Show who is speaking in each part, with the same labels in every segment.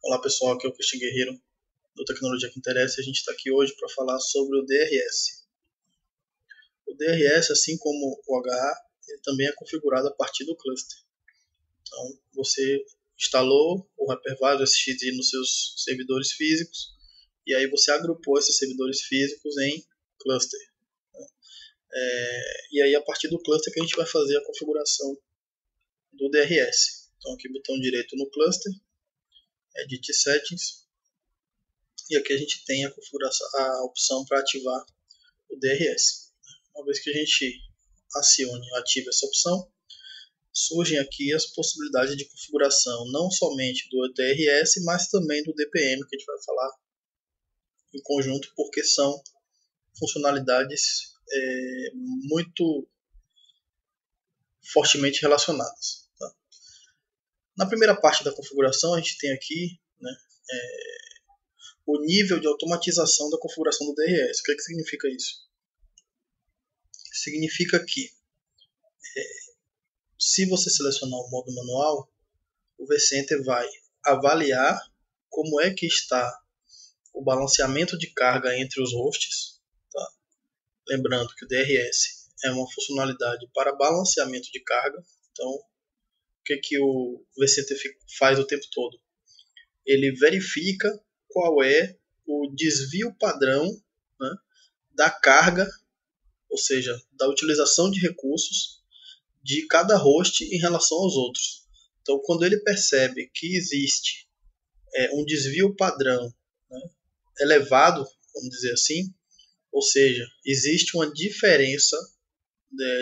Speaker 1: Olá pessoal, aqui é o Cristian Guerreiro do Tecnologia que Interessa e a gente está aqui hoje para falar sobre o DRS. O DRS, assim como o HA, ele também é configurado a partir do cluster. Então, você instalou o Hypervisor SXI nos seus servidores físicos e aí você agrupou esses servidores físicos em cluster. E aí, a partir do cluster que a gente vai fazer a configuração do DRS. Então, aqui botão direito no cluster, Edit Settings, e aqui a gente tem a configuração, a opção para ativar o DRS. Uma vez que a gente ative essa opção, surgem aqui as possibilidades de configuração, não somente do DRS, mas também do DPM, que a gente vai falar em conjunto, porque são funcionalidades muito fortemente relacionadas. Tá? Na primeira parte da configuração, a gente tem aqui o nível de automatização da configuração do DRS. O que significa isso? Significa que se você selecionar o modo manual, o vCenter vai avaliar como é que está o balanceamento de carga entre os hosts. Tá? Lembrando que o DRS é uma funcionalidade para balanceamento de carga. Então, o que o vCenter faz o tempo todo? Ele verifica qual é o desvio padrão, né, da carga, ou seja, da utilização de recursos de cada host em relação aos outros. Então, quando ele percebe que existe um desvio padrão, né, elevado, vamos dizer assim, ou seja, existe uma diferença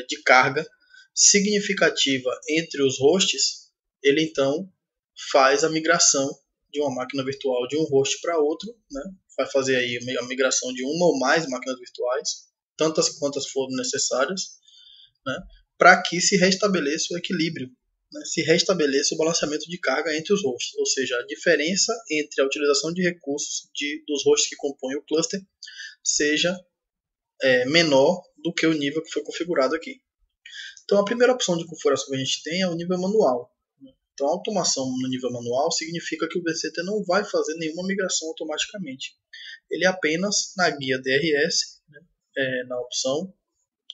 Speaker 1: de carga significativa entre os hosts, ele então faz a migração de uma máquina virtual de um host para outro, né? Vai fazer aí a migração de uma ou mais máquinas virtuais, tantas quantas forem necessárias, né? Para que se restabeleça o equilíbrio, né? Se restabeleça o balanceamento de carga entre os hosts, ou seja, a diferença entre a utilização de recursos dos hosts que compõem o cluster seja menor do que o nível que foi configurado aqui. Então, a primeira opção de configuração que a gente tem é o nível manual. Então, a automação no nível manual significa que o vCenter não vai fazer nenhuma migração automaticamente. Ele apenas, na guia DRS, na opção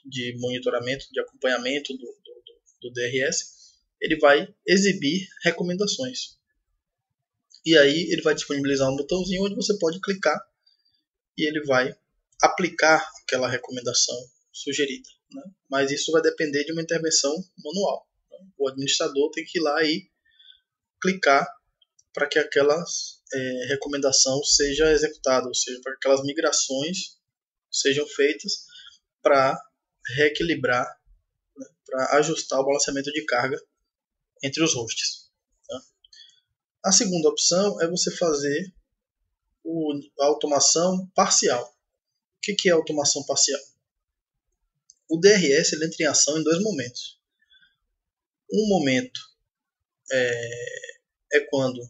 Speaker 1: de monitoramento, de acompanhamento do DRS, ele vai exibir recomendações. E aí ele vai disponibilizar um botãozinho onde você pode clicar e ele vai aplicar aquela recomendação sugerida. Né? Mas isso vai depender de uma intervenção manual. O administrador tem que ir lá e clicar para que aquela recomendação seja executada, ou seja, para que aquelas migrações sejam feitas para reequilibrar, né, para ajustar o balanceamento de carga entre os hosts. Tá? A segunda opção é você fazer a automação parcial. O que é a automação parcial? O DRS ele entra em ação em dois momentos. Um momento é quando,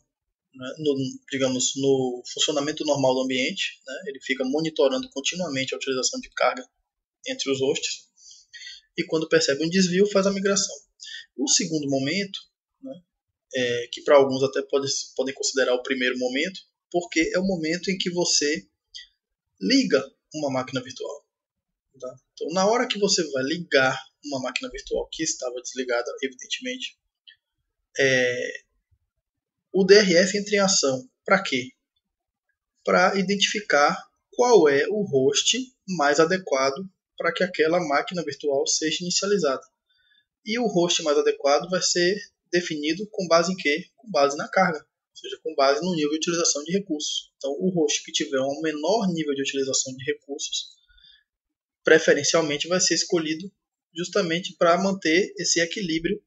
Speaker 1: né, no funcionamento normal do ambiente, né, ele fica monitorando continuamente a utilização de carga entre os hosts e quando percebe um desvio faz a migração. O segundo momento, né, que para alguns até podem considerar o primeiro momento, porque é o momento em que você liga uma máquina virtual. Tá? Então, na hora que você vai ligar uma máquina virtual que estava desligada, evidentemente, o DRS entra em ação. Para quê? Para identificar qual é o host mais adequado para que aquela máquina virtual seja inicializada. E o host mais adequado vai ser definido com base em quê? Com base na carga, ou seja, com base no nível de utilização de recursos. Então, o host que tiver um menor nível de utilização de recursos, preferencialmente vai ser escolhido justamente para manter esse equilíbrio,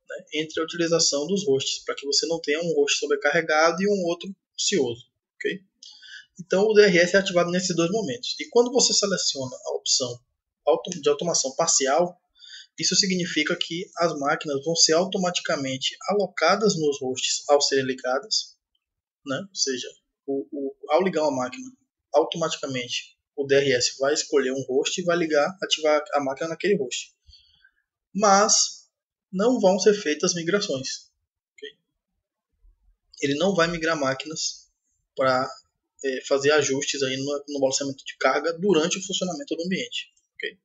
Speaker 1: né, entre a utilização dos hosts, para que você não tenha um host sobrecarregado e um outro ocioso. Okay? Então, o DRS é ativado nesses dois momentos. E quando você seleciona a opção de automação parcial, isso significa que as máquinas vão ser automaticamente alocadas nos hosts ao serem ligadas, né? Ou seja, ao ligar uma máquina, automaticamente o DRS vai escolher um host e vai ativar a máquina naquele host. Mas não vão ser feitas migrações. Okay? ele não vai migrar máquinas para fazer ajustes aí no balanceamento de carga durante o funcionamento do ambiente. Okay?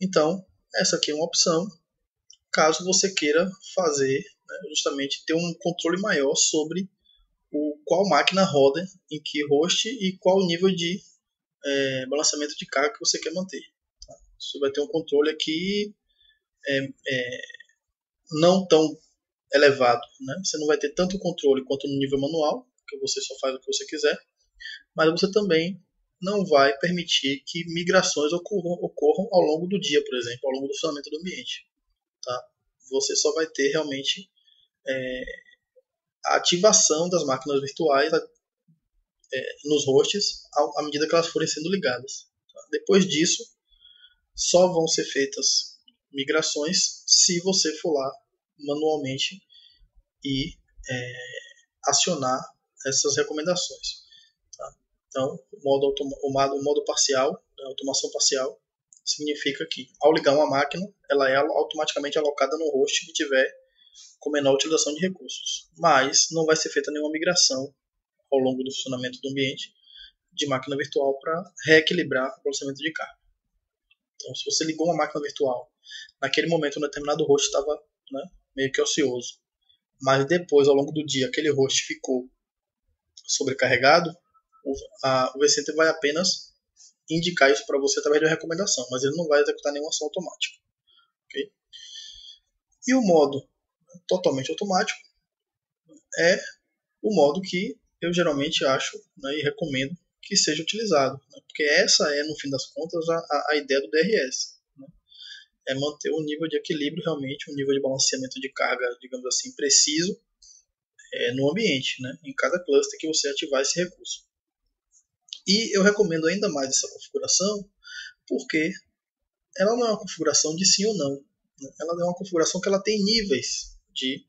Speaker 1: Então, essa aqui é uma opção, caso você queira fazer, né, justamente ter um controle maior sobre qual máquina roda em que host e qual nível de balanceamento de carga que você quer manter. Tá? Você vai ter um controle aqui não tão elevado. Né? Você não vai ter tanto controle quanto no nível manual, que você só faz o que você quiser, mas você também não vai permitir que migrações ocorram ao longo do dia, por exemplo, ao longo do funcionamento do ambiente. Tá? Você só vai ter realmente a ativação das máquinas virtuais nos hosts à medida que elas forem sendo ligadas. Tá? Depois disso, só vão ser feitas migrações se você for lá manualmente e acionar essas recomendações. Tá? Então, o modo parcial, a automação parcial, significa que ao ligar uma máquina, ela é automaticamente alocada no host que tiver com menor utilização de recursos. Mas não vai ser feita nenhuma migração ao longo do funcionamento do ambiente de máquina virtual para reequilibrar o processamento de carga. Então, se você ligou uma máquina virtual, naquele momento um determinado host estava meio que ocioso, mas depois, ao longo do dia, aquele host ficou sobrecarregado, o vCenter vai apenas indicar isso para você através de uma recomendação, mas ele não vai executar nenhuma ação automática. Okay? E o modo totalmente automático é o modo que eu geralmente acho, né, e recomendo que seja utilizado, né, porque essa é, no fim das contas, a ideia do DRS. Né, é manter um nível de equilíbrio realmente, um nível de balanceamento de carga, digamos assim, preciso no ambiente, né, em cada cluster que você ativar esse recurso. E eu recomendo ainda mais essa configuração porque ela não é uma configuração de sim ou não. Né, ela é uma configuração que ela tem níveis de,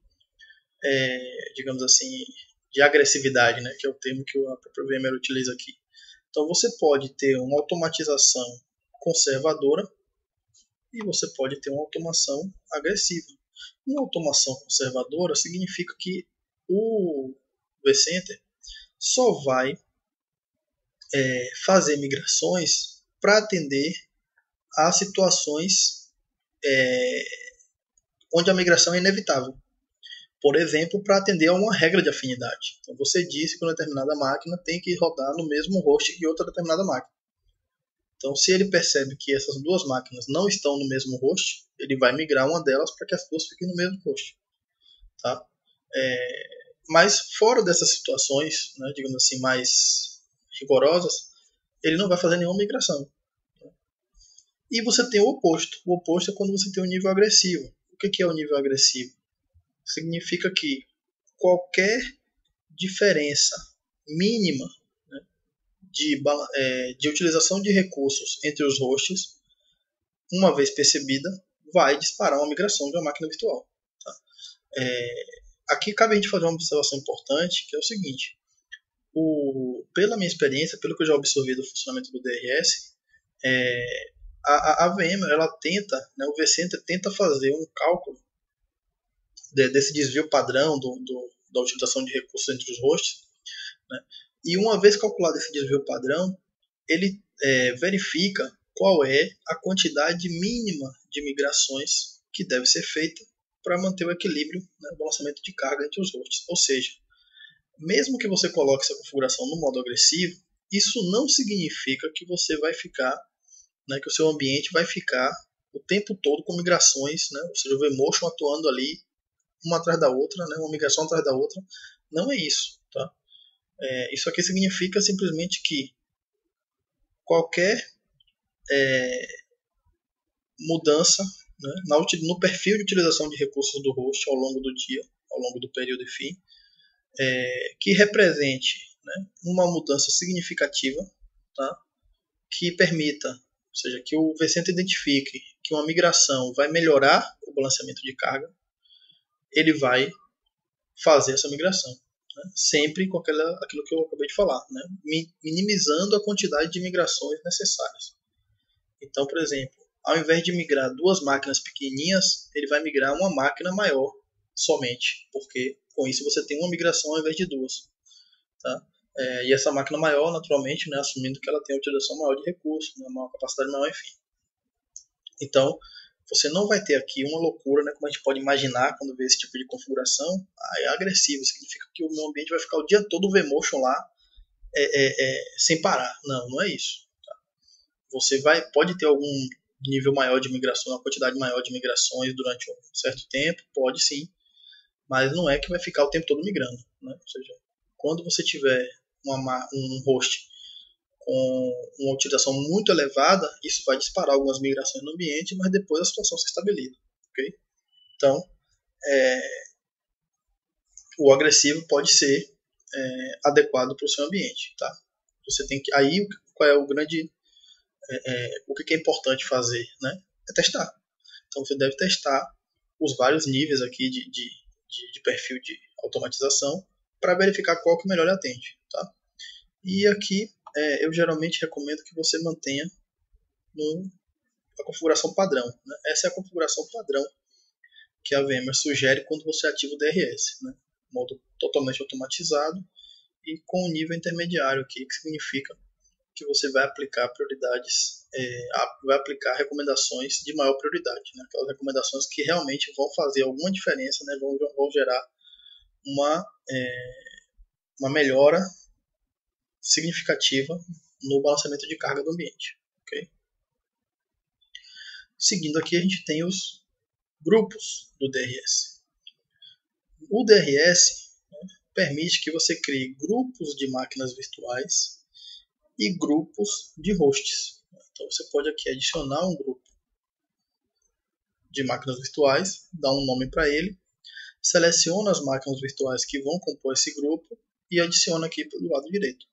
Speaker 1: digamos assim, de agressividade, né, que é o termo que a própria VMware utiliza aqui. Então você pode ter uma automatização conservadora e você pode ter uma automação agressiva. Uma automação conservadora significa que o vCenter só vai fazer migrações para atender a situações onde a migração é inevitável. Por exemplo, para atender a uma regra de afinidade. Então, você disse que uma determinada máquina tem que rodar no mesmo host que outra determinada máquina. Então, se ele percebe que essas duas máquinas não estão no mesmo host, ele vai migrar uma delas para que as duas fiquem no mesmo host. Tá? Mas fora dessas situações, né, digamos assim, mais rigorosas, ele não vai fazer nenhuma migração. E você tem o oposto. O oposto é quando você tem um nível agressivo. O que é o nível agressivo? Significa que qualquer diferença mínima, né, de utilização de recursos entre os hosts, uma vez percebida, vai disparar uma migração de uma máquina virtual. Tá? Aqui cabe a gente fazer uma observação importante, que é o seguinte. Pela minha experiência, pelo que eu já observei do funcionamento do DRS, a VMware, ela tenta, né, o vCenter tenta fazer um cálculo desse desvio padrão da utilização de recursos entre os hosts, né? E uma vez calculado esse desvio padrão, ele verifica qual é a quantidade mínima de migrações que deve ser feita para manter o equilíbrio, né, o balanceamento de carga entre os hosts. Ou seja, mesmo que você coloque essa configuração no modo agressivo, isso não significa que você vai ficar, né, que o seu ambiente vai ficar o tempo todo com migrações, né, ou seja, o vMotion atuando ali uma atrás da outra, né, uma migração atrás da outra. Não é isso. Tá? Isso aqui significa simplesmente que qualquer mudança, né, no perfil de utilização de recursos do host ao longo do dia, ao longo do período e fim, que represente, né, uma mudança significativa, tá, que permita, ou seja, que o vCenter identifique que uma migração vai melhorar o balanceamento de carga, ele vai fazer essa migração. Né? Sempre com aquilo que eu acabei de falar, né? Minimizando a quantidade de migrações necessárias. Então, por exemplo, ao invés de migrar duas máquinas pequenininhas, ele vai migrar uma máquina maior somente, porque Com isso você tem uma migração ao invés de duas. Tá? E essa máquina maior, naturalmente, né, assumindo que ela tem uma utilização maior de recursos, né, uma capacidade maior, enfim. Então, você não vai ter aqui uma loucura, né, como a gente pode imaginar quando vê esse tipo de configuração. É agressivo, significa que o meu ambiente vai ficar o dia todo vMotion lá, sem parar. Não, não é isso. Tá? Você pode ter algum nível maior de migração, uma quantidade maior de migrações durante um certo tempo, pode sim, mas não é que vai ficar o tempo todo migrando. Né? Ou seja, quando você tiver um host com uma utilização muito elevada, isso vai disparar algumas migrações no ambiente, mas depois a situação se estabiliza. Okay? Então, o agressivo pode ser adequado para o seu ambiente. Tá? Você tem que, aí, qual é o grande... o que é importante fazer? Né? É testar. Então, você deve testar os vários níveis aqui de perfil de automatização para verificar qual que melhor atende. Tá? E aqui eu geralmente recomendo que você mantenha a configuração padrão. Né? Essa é a configuração padrão que a VMware sugere quando você ativa o DRS. Né? Modo totalmente automatizado e com um nível intermediário aqui, que significa que você vai aplicar prioridades, vai aplicar recomendações de maior prioridade. Né? Aquelas recomendações que realmente vão fazer alguma diferença, né? vão gerar uma melhora significativa no balanceamento de carga do ambiente. Okay? Seguindo aqui, a gente tem os grupos do DRS. O DRS permite que você crie grupos de máquinas virtuais e grupos de hosts. Então você pode aqui adicionar um grupo de máquinas virtuais, dar um nome para ele, seleciona as máquinas virtuais que vão compor esse grupo e adiciona aqui do lado direito.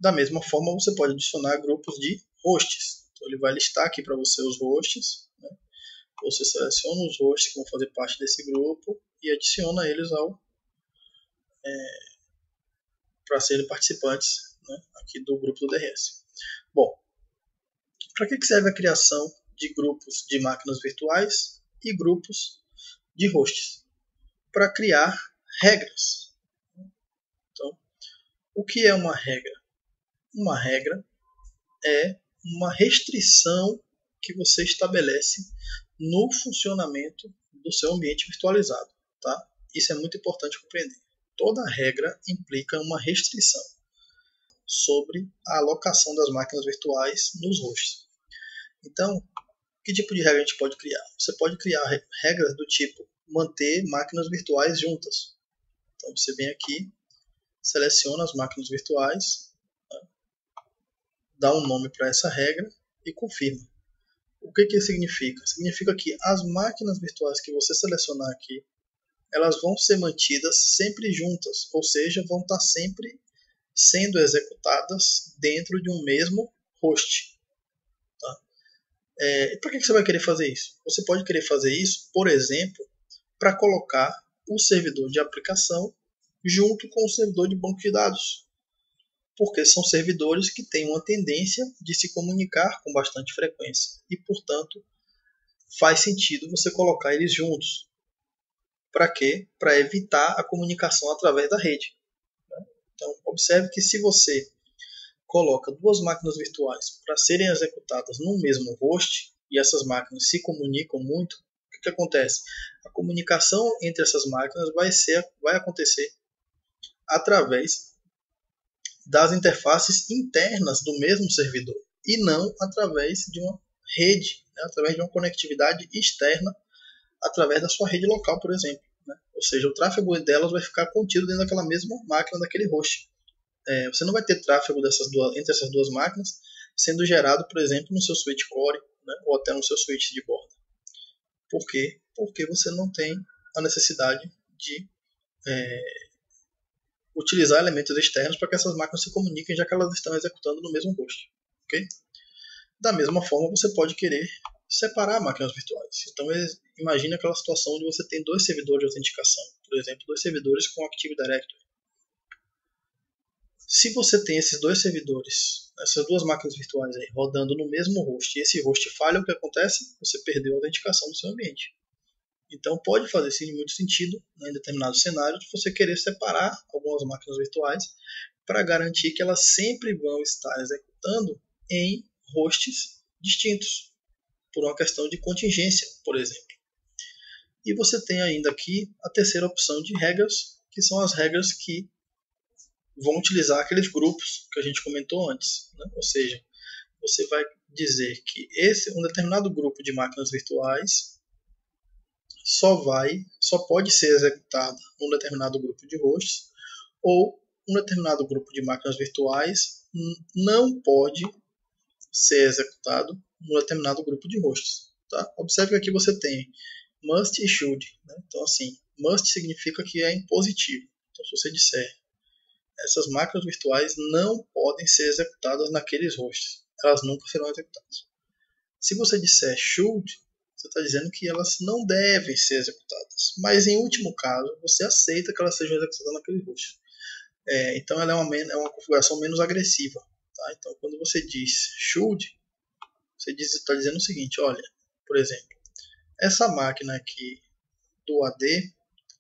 Speaker 1: Da mesma forma, você pode adicionar grupos de hosts. Então, ele vai listar aqui para você os hosts. Né? Você seleciona os hosts que vão fazer parte desse grupo e adiciona eles para serem participantes, né, aqui do grupo do DRS. Bom, para que serve a criação de grupos de máquinas virtuais e grupos de hosts? Para criar regras. Então, o que é uma regra? Uma regra é uma restrição que você estabelece no funcionamento do seu ambiente virtualizado. Tá? Isso é muito importante compreender. Toda regra implica uma restrição sobre a alocação das máquinas virtuais nos hosts. Então, que tipo de regra a gente pode criar? Você pode criar regras do tipo manter máquinas virtuais juntas. Então, você vem aqui, seleciona as máquinas virtuais, tá? Dá um nome para essa regra e confirma. O que significa? Significa que as máquinas virtuais que você selecionar aqui, elas vão ser mantidas sempre juntas, ou seja, vão estar sempre sendo executadas dentro de um mesmo host. Tá? E para que você vai querer fazer isso? Você pode querer fazer isso, por exemplo, para colocar o servidor de aplicação junto com o servidor de banco de dados. Porque são servidores que têm uma tendência de se comunicar com bastante frequência. E, portanto, faz sentido você colocar eles juntos. Para quê? Para evitar a comunicação através da rede. Então, observe que se você coloca duas máquinas virtuais para serem executadas no mesmo host, e essas máquinas se comunicam muito, o que acontece? A comunicação entre essas máquinas vai acontecer através das interfaces internas do mesmo servidor, e não através de uma rede, né? Através de uma conectividade externa, através da sua rede local, por exemplo. Né? Ou seja, o tráfego delas vai ficar contido dentro daquela mesma máquina, daquele host. Você não vai ter tráfego entre essas duas máquinas sendo gerado, por exemplo, no seu switch core, né? Ou até no seu switch de borda. Por quê? Porque você não tem a necessidade de utilizar elementos externos para que essas máquinas se comuniquem, já que elas estão executando no mesmo host. Okay? Da mesma forma, você pode querer separar máquinas virtuais. Então, imagine aquela situação onde você tem dois servidores de autenticação. Por exemplo, dois servidores com Active Directory. Se você tem esses dois servidores, essas duas máquinas virtuais aí, rodando no mesmo host, e esse host falha, o que acontece? Você perdeu a autenticação do seu ambiente. Então pode fazer sim muito sentido, né, em determinados cenários você querer separar algumas máquinas virtuais para garantir que elas sempre vão estar executando em hosts distintos, por uma questão de contingência, por exemplo. E você tem ainda aqui a terceira opção de regras, que são as regras que vão utilizar aqueles grupos que a gente comentou antes, né? Ou seja, você vai dizer que um determinado grupo de máquinas virtuais só pode ser executado num determinado grupo de hosts, ou um determinado grupo de máquinas virtuais não pode ser executado num determinado grupo de hosts. Tá? Observe que aqui você tem must e should. Né? Então, assim, must significa que é impositivo. Então, se você disser essas máquinas virtuais não podem ser executadas naqueles hosts, elas nunca serão executadas. Se você disser should, você está dizendo que elas não devem ser executadas. Mas, em último caso, você aceita que elas sejam executadas naquele host. Então, ela é uma configuração menos agressiva. Tá? Então, quando você diz should, você está dizendo o seguinte, olha, por exemplo, essa máquina aqui do AD,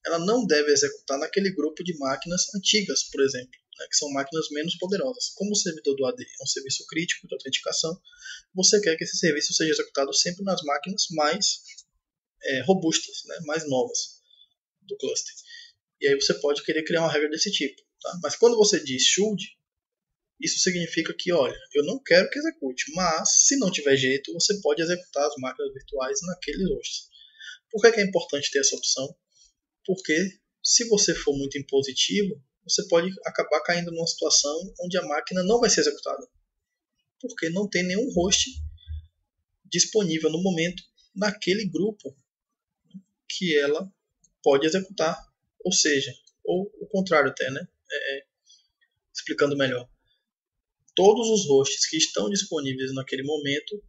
Speaker 1: ela não deve executar naquele grupo de máquinas antigas, por exemplo, né, que são máquinas menos poderosas. Como o servidor do AD é um serviço crítico de autenticação, você quer que esse serviço seja executado sempre nas máquinas mais robustas, né, mais novas do cluster. E aí você pode querer criar uma regra desse tipo. Tá? Mas quando você diz should, isso significa que, olha, eu não quero que execute, mas se não tiver jeito, você pode executar as máquinas virtuais naqueles hosts. Por que é importante ter essa opção? Porque se você for muito impositivo, você pode acabar caindo numa situação onde a máquina não vai ser executada. Porque não tem nenhum host disponível no momento naquele grupo que ela pode executar. Ou seja, ou o contrário até, né? Explicando melhor. Todos os hosts que estão disponíveis naquele momento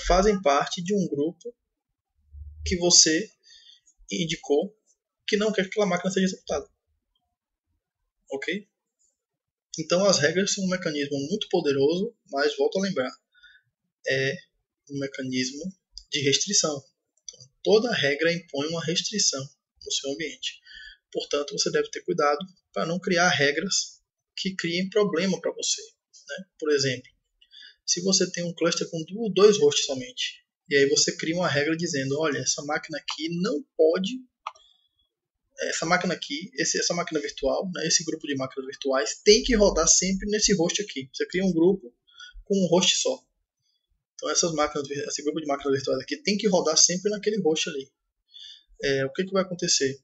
Speaker 1: fazem parte de um grupo que você indicou que não quer que aquela máquina seja executada. Ok? Então as regras são um mecanismo muito poderoso, mas volto a lembrar, é um mecanismo de restrição. Então, toda regra impõe uma restrição no seu ambiente. Portanto, você deve ter cuidado para não criar regras que criem problema para você. Né? Por exemplo, se você tem um cluster com 2 hosts somente, e aí você cria uma regra dizendo, olha, essa máquina aqui não pode, essa máquina aqui, essa máquina virtual, né, esse grupo de máquinas virtuais tem que rodar sempre nesse host aqui. Você cria um grupo com um host só. Então esse grupo de máquinas virtuais aqui tem que rodar sempre naquele host ali. O que vai acontecer?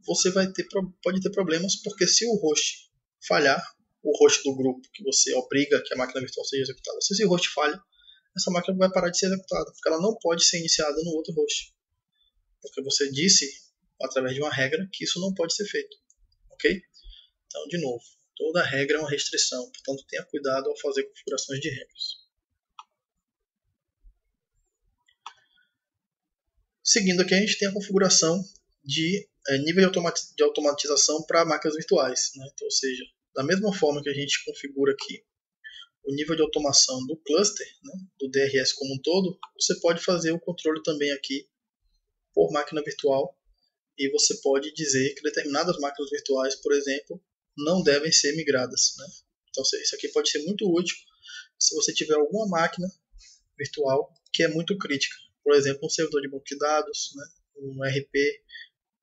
Speaker 1: Você pode ter problemas, porque se o host falhar, o host do grupo que você obriga que a máquina virtual seja executada, se esse host falha, essa máquina vai parar de ser executada, porque ela não pode ser iniciada no outro host. Porque você disse, através de uma regra, que isso não pode ser feito. Ok? Então, de novo, toda regra é uma restrição, portanto tenha cuidado ao fazer configurações de regras. Seguindo aqui, a gente tem a configuração de nível de automatização para máquinas virtuais. Né? Então, ou seja, da mesma forma que a gente configura aqui o nível de automação do cluster, né, do DRS como um todo, você pode fazer o controle também aqui por máquina virtual, e você pode dizer que determinadas máquinas virtuais, por exemplo, não devem ser migradas. Né? Então, isso aqui pode ser muito útil se você tiver alguma máquina virtual que é muito crítica. Por exemplo, um servidor de banco de dados, né, um RP.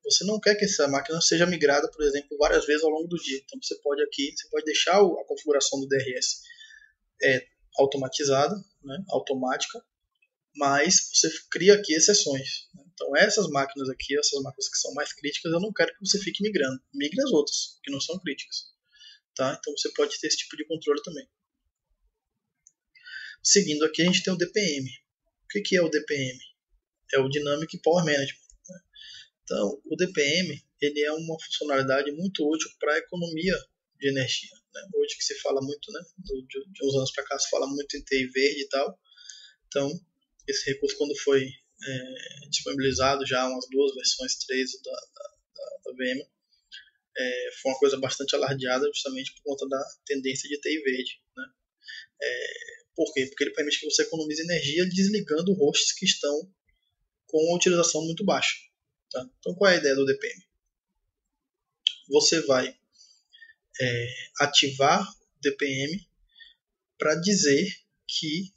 Speaker 1: Você não quer que essa máquina seja migrada, por exemplo, várias vezes ao longo do dia. Então, você pode deixar a configuração do DRS automatizada, né, automática, mas você cria aqui exceções. Então essas máquinas aqui, essas máquinas que são mais críticas, eu não quero que você fique migrando. Migre as outras, que não são críticas. Tá? Então você pode ter esse tipo de controle também. Seguindo aqui, a gente tem o DPM. O que é o DPM? É o Dynamic Power Management. Né? Então, o DPM ele é uma funcionalidade muito útil para a economia de energia. Né? Hoje que se fala muito, né? De uns anos para cá se fala muito em TI verde e tal. Então, esse recurso, quando foi disponibilizado já umas 2 versões 3 da VM, foi uma coisa bastante alardeada justamente por conta da tendência de TI verde. Né? Por quê? Porque ele permite que você economize energia desligando hosts que estão com uma utilização muito baixa. Tá? Então, qual é a ideia do DPM? Você vai ativar o DPM para dizer que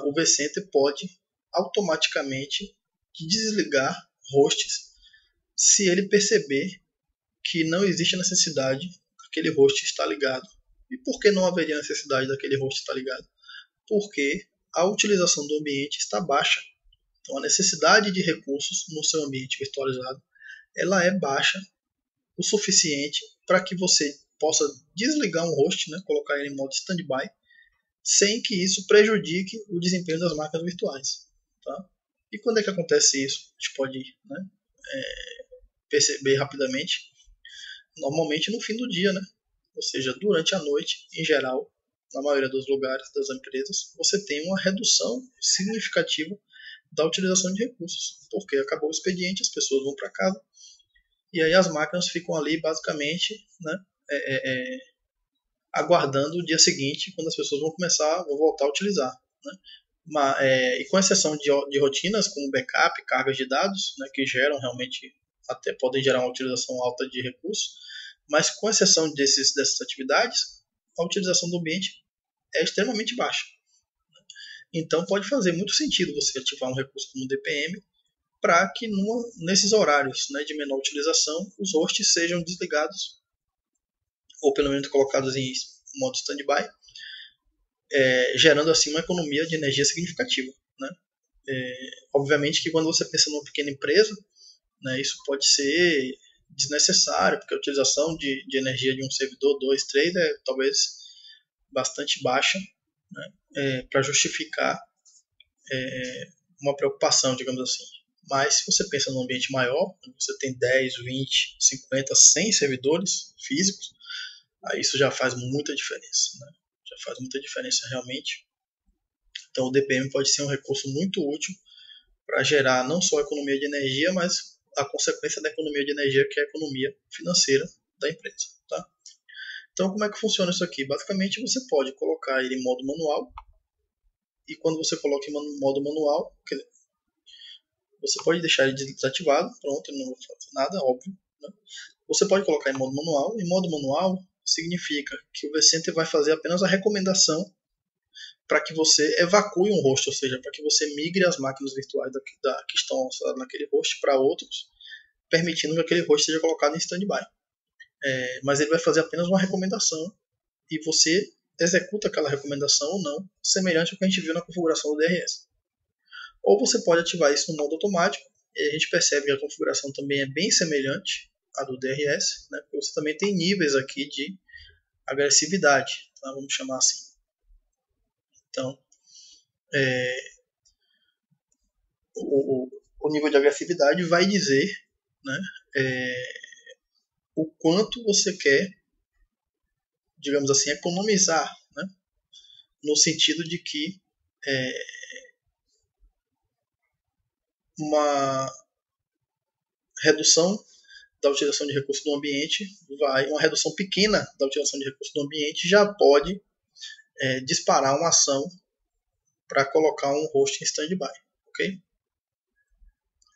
Speaker 1: o vCenter pode automaticamente desligar hosts se ele perceber que não existe necessidade daquele host estar ligado. E por que não haveria necessidade daquele host estar ligado? Porque a utilização do ambiente está baixa. Então a necessidade de recursos no seu ambiente virtualizado ela é baixa o suficiente para que você possa desligar um host, né, colocar ele em modo standby, sem que isso prejudique o desempenho das máquinas virtuais. Tá? E quando é que acontece isso? A gente pode, né, perceber rapidamente. Normalmente no fim do dia, né? Ou seja, durante a noite, em geral, na maioria dos lugares das empresas, você tem uma redução significativa da utilização de recursos, porque acabou o expediente, as pessoas vão para casa e aí as máquinas ficam ali basicamente, né, aguardando o dia seguinte, quando as pessoas vão voltar a utilizar. Né? E com exceção de rotinas como backup, cargas de dados, né, que geram realmente, até podem gerar uma utilização alta de recursos, mas com exceção dessas atividades, a utilização do ambiente é extremamente baixa. Então pode fazer muito sentido você ativar um recurso como o DPM para que nesses horários, né, de menor utilização, os hosts sejam desligados ou pelo menos colocados em modo standby, gerando assim uma economia de energia significativa. Né? Obviamente que quando você pensa numa pequena empresa, né, isso pode ser desnecessário, porque a utilização de energia de um servidor 2, 3 é talvez bastante baixa, né, para justificar uma preocupação, digamos assim. Mas se você pensa num ambiente maior, você tem 10, 20, 50, 100 servidores físicos, aí isso já faz muita diferença. Né? Já faz muita diferença realmente. Então o DPM pode ser um recurso muito útil para gerar não só a economia de energia, mas a consequência da economia de energia, que é a economia financeira da empresa. Tá? Então como é que funciona isso aqui? Basicamente você pode colocar ele em modo manual, e quando você coloca em modo manual, você pode deixar ele desativado, pronto, ele não vai fazer nada, óbvio. Né? Você pode colocar em modo manual. Em modo manual significa que o vCenter vai fazer apenas a recomendação para que você evacue um host, ou seja, para que você migre as máquinas virtuais que estão naquele host para outros, permitindo que aquele host seja colocado em standby. Mas ele vai fazer apenas uma recomendação e você executa aquela recomendação ou não, semelhante ao que a gente viu na configuração do DRS. Ou você pode ativar isso no modo automático, e a gente percebe que a configuração também é bem semelhante à do DRS, né? Porque você também tem níveis aqui de agressividade, tá? Vamos chamar assim. Então, o nível de agressividade vai dizer, né, o quanto você quer, digamos assim, economizar, né, no sentido de que uma redução da utilização de recursos do ambiente uma redução pequena da utilização de recursos do ambiente já pode disparar uma ação para colocar um host em standby, ok?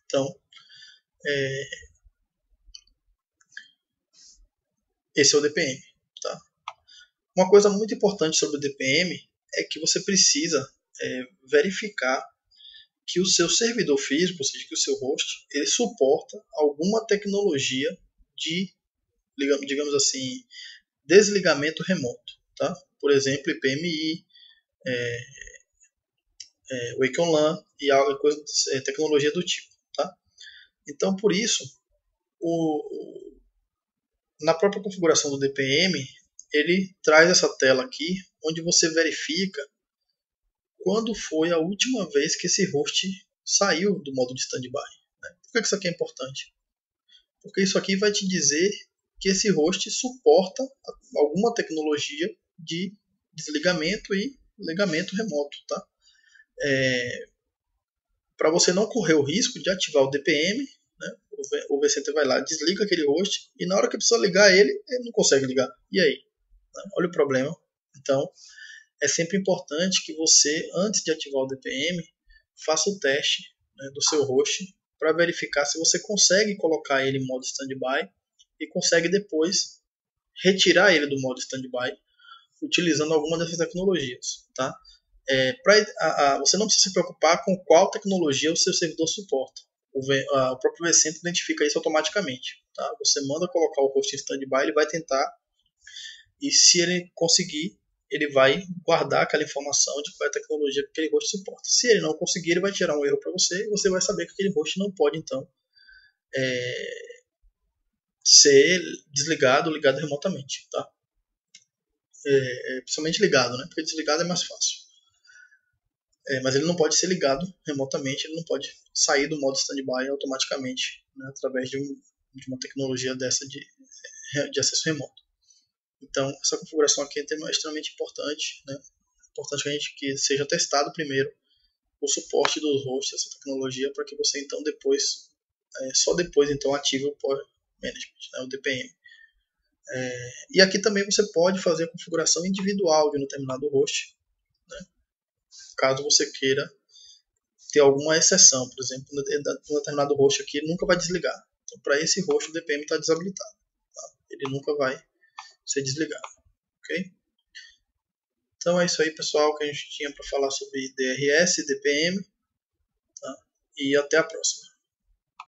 Speaker 1: Então, esse é o DPM. Tá? Uma coisa muito importante sobre o DPM é que você precisa verificar que o seu servidor físico, ou seja, que o seu host, ele suporta alguma tecnologia de, digamos assim, desligamento remoto. Tá? Por exemplo, IPMI, Wake on LAN e tecnologia do tipo. Tá? Então, por isso, na própria configuração do DPM, ele traz essa tela aqui, onde você verifica quando foi a última vez que esse host saiu do modo de standby. Né? Por que isso aqui é importante? Porque isso aqui vai te dizer que esse host suporta alguma tecnologia de desligamento e ligamento remoto. Tá? Para você não correr o risco de ativar o DPM, né, o vCenter vai lá, desliga aquele host e na hora que precisa ligar ele não consegue ligar. E aí? Né? Olha o problema. Então, é sempre importante que você, antes de ativar o DPM, faça o teste, né, do seu host para verificar se você consegue colocar ele em modo standby e consegue depois retirar ele do modo standby utilizando alguma dessas tecnologias, tá? Você não precisa se preocupar com qual tecnologia o seu servidor suporta. O próprio vCenter identifica isso automaticamente, tá? Você manda colocar o host em standby, ele vai tentar, e se ele conseguir, ele vai guardar aquela informação de qual é a tecnologia que aquele host suporta. Se ele não conseguir, ele vai tirar um erro para você e você vai saber que aquele host não pode, então, ser desligado ou ligado remotamente, tá? Principalmente ligado, né? Porque desligado é mais fácil. Mas ele não pode ser ligado remotamente, ele não pode sair do modo standby automaticamente, né, através de uma tecnologia dessa de acesso remoto. Então, essa configuração aqui é extremamente importante, né? É importante que seja testado primeiro o suporte dos hosts dessa tecnologia para que você então só depois então ative o Power Management, né, o DPM. E aqui também você pode fazer a configuração individual de um determinado host, né, caso você queira ter alguma exceção. Por exemplo, um determinado host aqui nunca vai desligar. Então, para esse host o DPM está desabilitado, tá? Ele nunca vai ser desligado, ok? Então é isso aí, pessoal, que a gente tinha para falar sobre DRS e DPM, tá? E até a próxima.